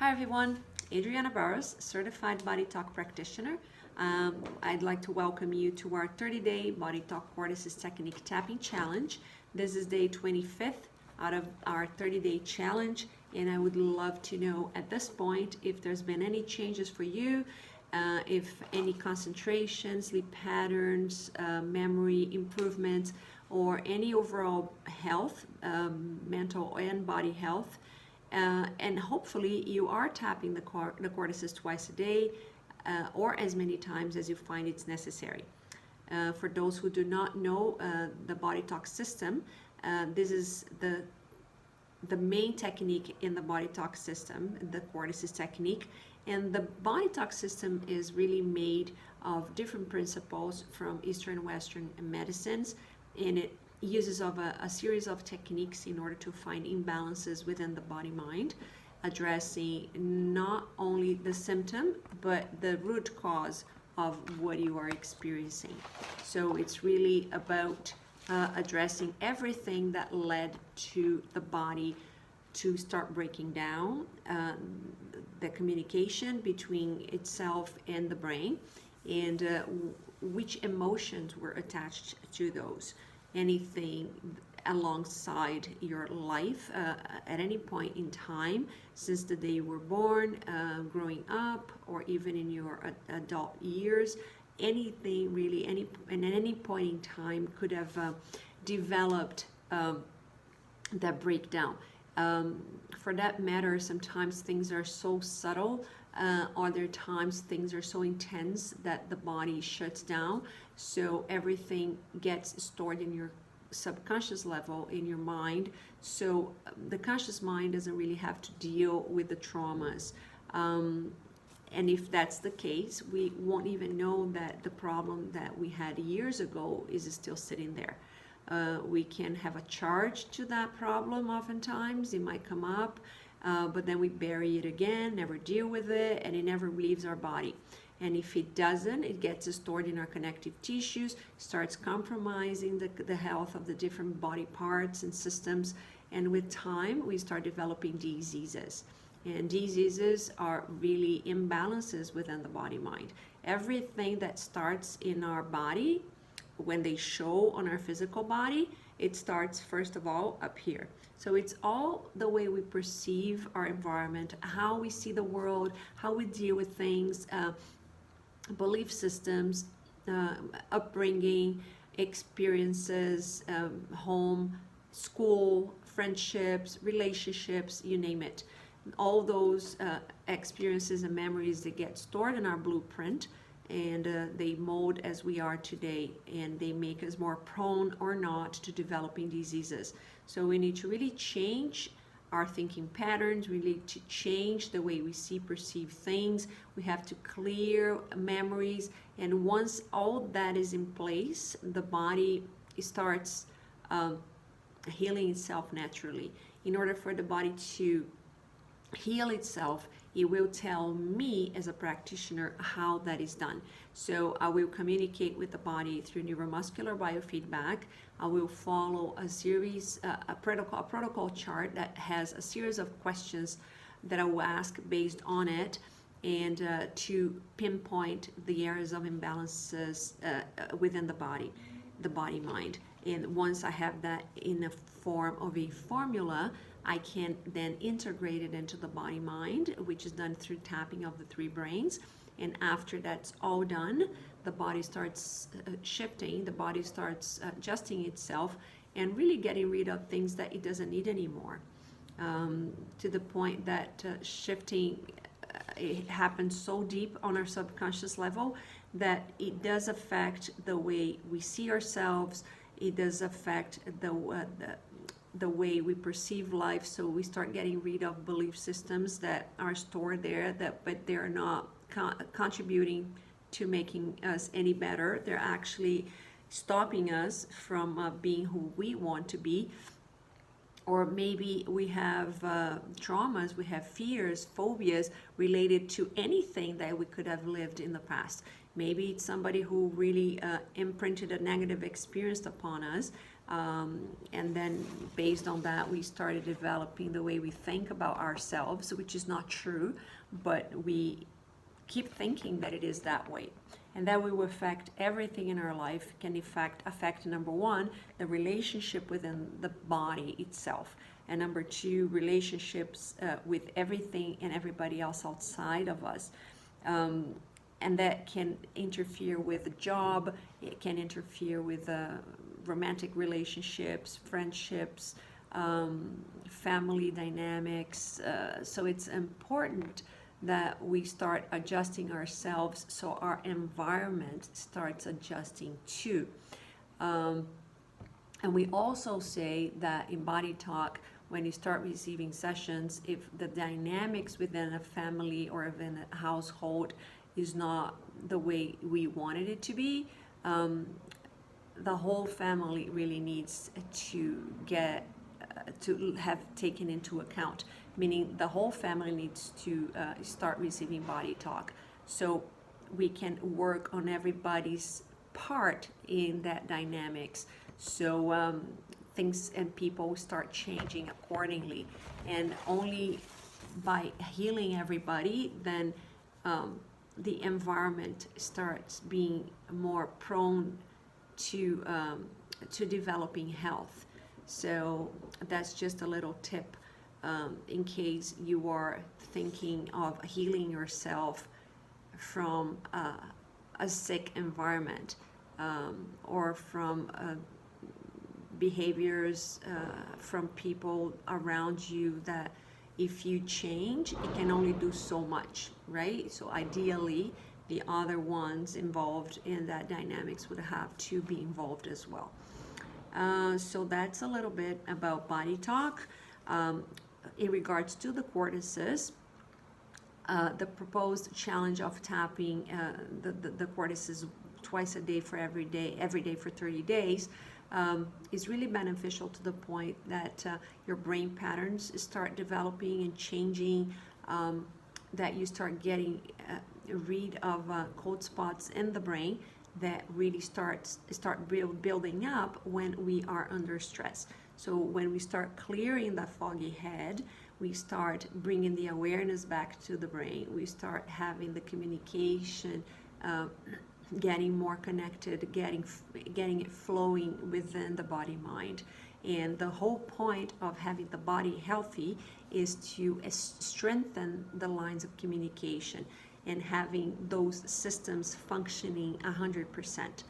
Hi everyone, Adriana Barros, certified BodyTalk practitioner. I'd like to welcome you to our 30-day BodyTalk Cortices technique tapping challenge. This is day 25th out of our 30-day challenge, and I would love to know at this point if there's been any changes for you, if any concentration, sleep patterns, memory improvements, or any overall health, mental and body health. And hopefully you are tapping the cortices twice a day or as many times as you find it's necessary. For those who do not know the BodyTalk system, this is the main technique in the BodyTalk system, the cortices technique. And the BodyTalk system is really made of different principles from Eastern and Western medicines, and it uses of a series of techniques in order to find imbalances within the body-mind, addressing not only the symptom but the root cause of what you are experiencing. So it's really about addressing everything that led to the body to start breaking down, the communication between itself and the brain, and which emotions were attached to those. Anything alongside your life at any point in time since the day you were born, growing up, or even in your adult years. Anything really, and at any point in time could have developed that breakdown. For that matter, sometimes things are so subtle, other times things are so intense that the body shuts down, so everything gets stored in your subconscious level, in your mind, so the conscious mind doesn't really have to deal with the traumas. And if that's the case, we won't even know that the problem that we had years ago is still sitting there. We can have a charge to that problem. Oftentimes it might come up, but then we bury it again, never deal with it, and it never leaves our body. And if it doesn't, it gets stored in our connective tissues, starts compromising the health of the different body parts and systems, and with time we start developing diseases. And diseases are really imbalances within the body-mind. Everything that starts in our body, when they show on our physical body, it starts first of all up here. So it's all the way we perceive our environment, how we see the world, how we deal with things, belief systems, upbringing, experiences, home, school, friendships, relationships, you name it. All those experiences and memories that get stored in our blueprint, and they mold as we are today, and they make us more prone or not to developing diseases. So we need to really change our thinking patterns. We need to change the way we see, perceive things. We have to clear memories, and once all that is in place, the body starts healing itself naturally. In order for the body to heal itself, it will tell me as a practitioner how that is done. So I will communicate with the body through neuromuscular biofeedback. I will follow a series, a protocol chart that has a series of questions that I will ask based on it, and to pinpoint the areas of imbalances within the body mind. And once I have that in the form of a formula, I can then integrate it into the body mind, which is done through tapping of the three brains. And after that's all done, the body starts shifting, the body starts adjusting itself and really getting rid of things that it doesn't need anymore, to the point that shifting it happens so deep on our subconscious level that it does affect the way we see ourselves. It does affect the way we perceive life. So we start getting rid of belief systems that are stored there, but they're not contributing to making us any better. They're actually stopping us from being who we want to be. Or maybe we have traumas, we have fears, phobias related to anything that we could have lived in the past. Maybe it's somebody who really imprinted a negative experience upon us, And then based on that, we started developing the way we think about ourselves, which is not true, but we keep thinking that it is that way. And that will affect everything in our life, can affect number one, the relationship within the body itself. And number two, relationships with everything and everybody else outside of us. And that can interfere with the job, it can interfere with romantic relationships, friendships, family dynamics. So it's important that we start adjusting ourselves so our environment starts adjusting too. And we also say that in Body Talk, when you start receiving sessions, if the dynamics within a family or within a household is not the way we wanted it to be, the whole family really needs to get to have taken into account, meaning the whole family needs to start receiving Body Talk, so we can work on everybody's part in that dynamics, so things and people start changing accordingly. And only by healing everybody, then the environment starts being more prone to developing health. So that's just a little tip in case you are thinking of healing yourself from a sick environment, or from behaviors from people around you that if you change, it can only do so much, right? So ideally, the other ones involved in that dynamics would have to be involved as well. So that's a little bit about Body Talk. In regards to the cortices, the proposed challenge of tapping the cortices twice a day for every day for 30 days is really beneficial to the point that your brain patterns start developing and changing, that you start getting rid of cold spots in the brain that really start building up when we are under stress. So when we start clearing the foggy head, we start bringing the awareness back to the brain. We start having the communication, getting more connected, getting it flowing within the body mind. And the whole point of having the body healthy is to strengthen the lines of communication and having those systems functioning 100%.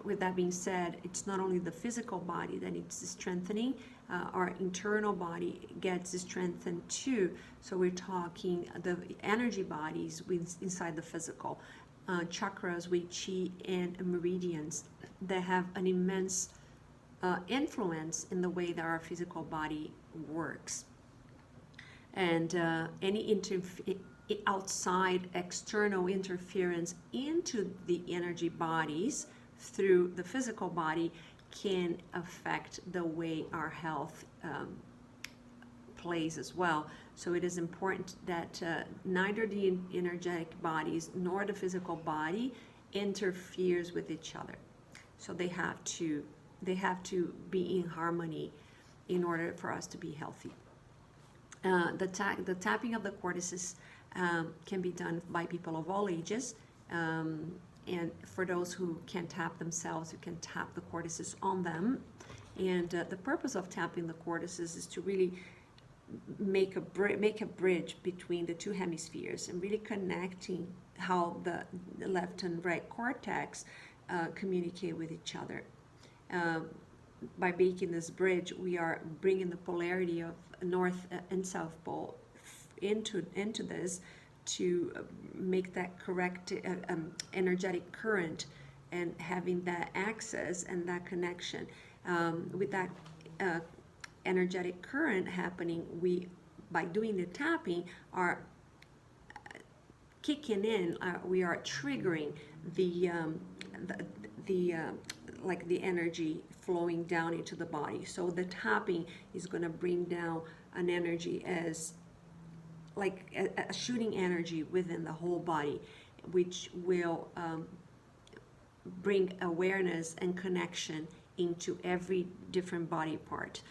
With that being said, it's not only the physical body that needs strengthening, our internal body gets strengthened too. So we're talking the energy bodies inside the physical, chakras with chi and meridians that have an immense influence in the way that our physical body works. And any outside external interference into the energy bodies through the physical body can affect the way our health plays as well. So it is important that neither the energetic bodies nor the physical body interferes with each other. So they have to be in harmony in order for us to be healthy. The tapping of the cortices can be done by people of all ages, and for those who can tap themselves, you can tap the cortices on them. And the purpose of tapping the cortices is to really make a bridge between the two hemispheres and really connecting how the left and right cortex communicate with each other. By making this bridge, we are bringing the polarity of North and South Pole into this to make that correct energetic current and having that access and that connection. With that energetic current happening, we, by doing the tapping, are kicking in, we are triggering the energy flowing down into the body. So the tapping is going to bring down an energy as like a shooting energy within the whole body, which will bring awareness and connection into every different body part.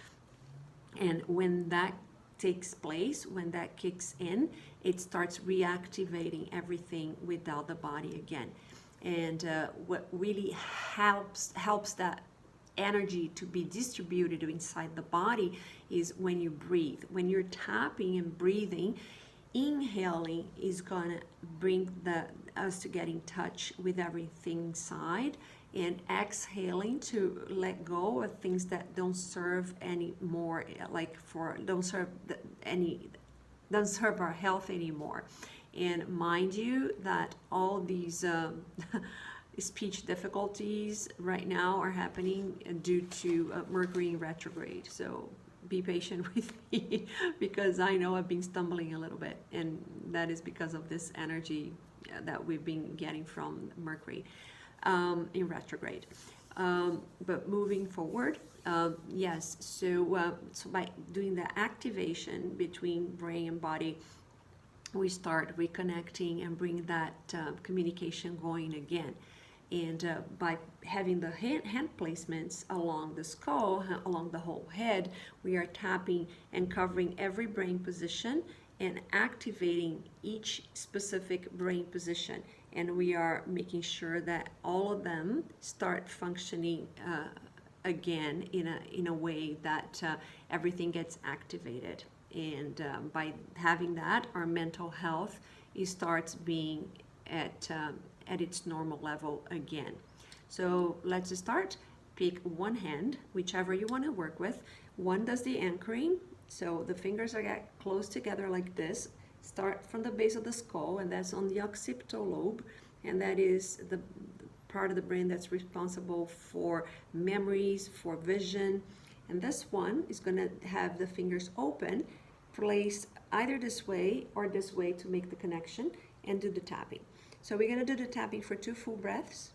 And when that takes place, when that kicks in, it starts reactivating everything without the body again. And what really helps that energy to be distributed inside the body is when you breathe. When you're tapping and breathing, inhaling is gonna bring us to get in touch with everything inside, and exhaling to let go of things that don't serve anymore, don't serve our health anymore. And mind you that all these speech difficulties right now are happening due to Mercury in retrograde. So be patient with me because I know I've been stumbling a little bit, and that is because of this energy that we've been getting from Mercury in retrograde. But moving forward, yes, so by doing the activation between brain and body, we start reconnecting and bring that communication going again. And by having the hand placements along the skull, along the whole head, we are tapping and covering every brain position and activating each specific brain position. And we are making sure that all of them start functioning again in a way that everything gets activated. And by having that, our mental health starts being at its normal level again. So let's start. Pick one hand, whichever you want to work with. One does the anchoring, so the fingers are get close together like this. Start from the base of the skull, and that's on the occipital lobe, and that is the part of the brain that's responsible for memories, for vision. And this one is going to have the fingers open, placed either this way or this way to make the connection, and do the tapping. So we're going to do the tapping for 2 full breaths.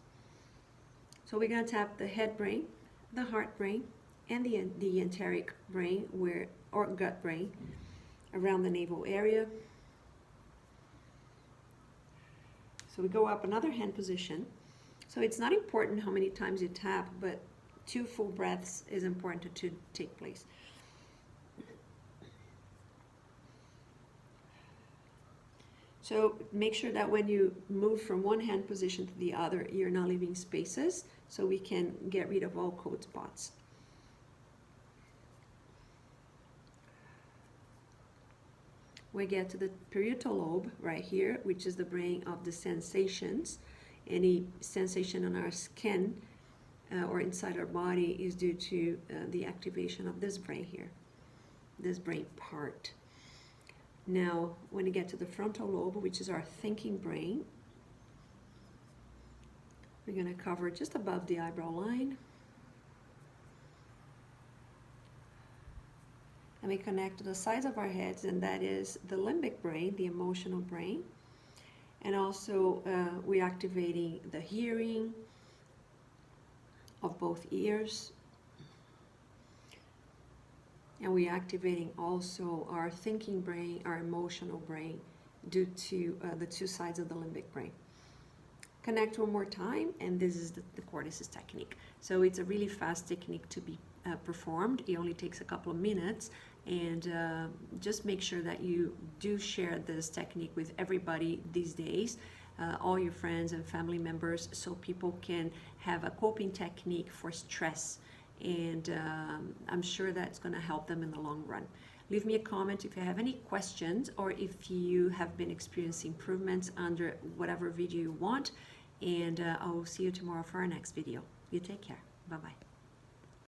So we're going to tap the head brain, the heart brain, and the enteric brain, or gut brain, around the navel area. So we go up another hand position. So it's not important how many times you tap, but 2 full breaths is important to take place. So make sure that when you move from one hand position to the other, you're not leaving spaces, so we can get rid of all cold spots. We get to the parietal lobe right here, which is the brain of the sensations. Any sensation on our skin or inside our body is due to the activation of this brain here, this brain part. Now, when you get to the frontal lobe, which is our thinking brain, we're going to cover just above the eyebrow line. And we connect to the sides of our heads, and that is the limbic brain, the emotional brain. And also, we're activating the hearing of both ears. And we're activating also our thinking brain, our emotional brain, due to the 2 sides of the limbic brain. Connect one more time, and this is the Cortices technique. So it's a really fast technique to be performed. It only takes a couple of minutes, and just make sure that you do share this technique with everybody these days, all your friends and family members, so people can have a coping technique for stress. And I'm sure that's going to help them in the long run. Leave me a comment if you have any questions, or if you have been experiencing improvements under whatever video you want. And I will see you tomorrow for our next video. You take care. Bye-bye.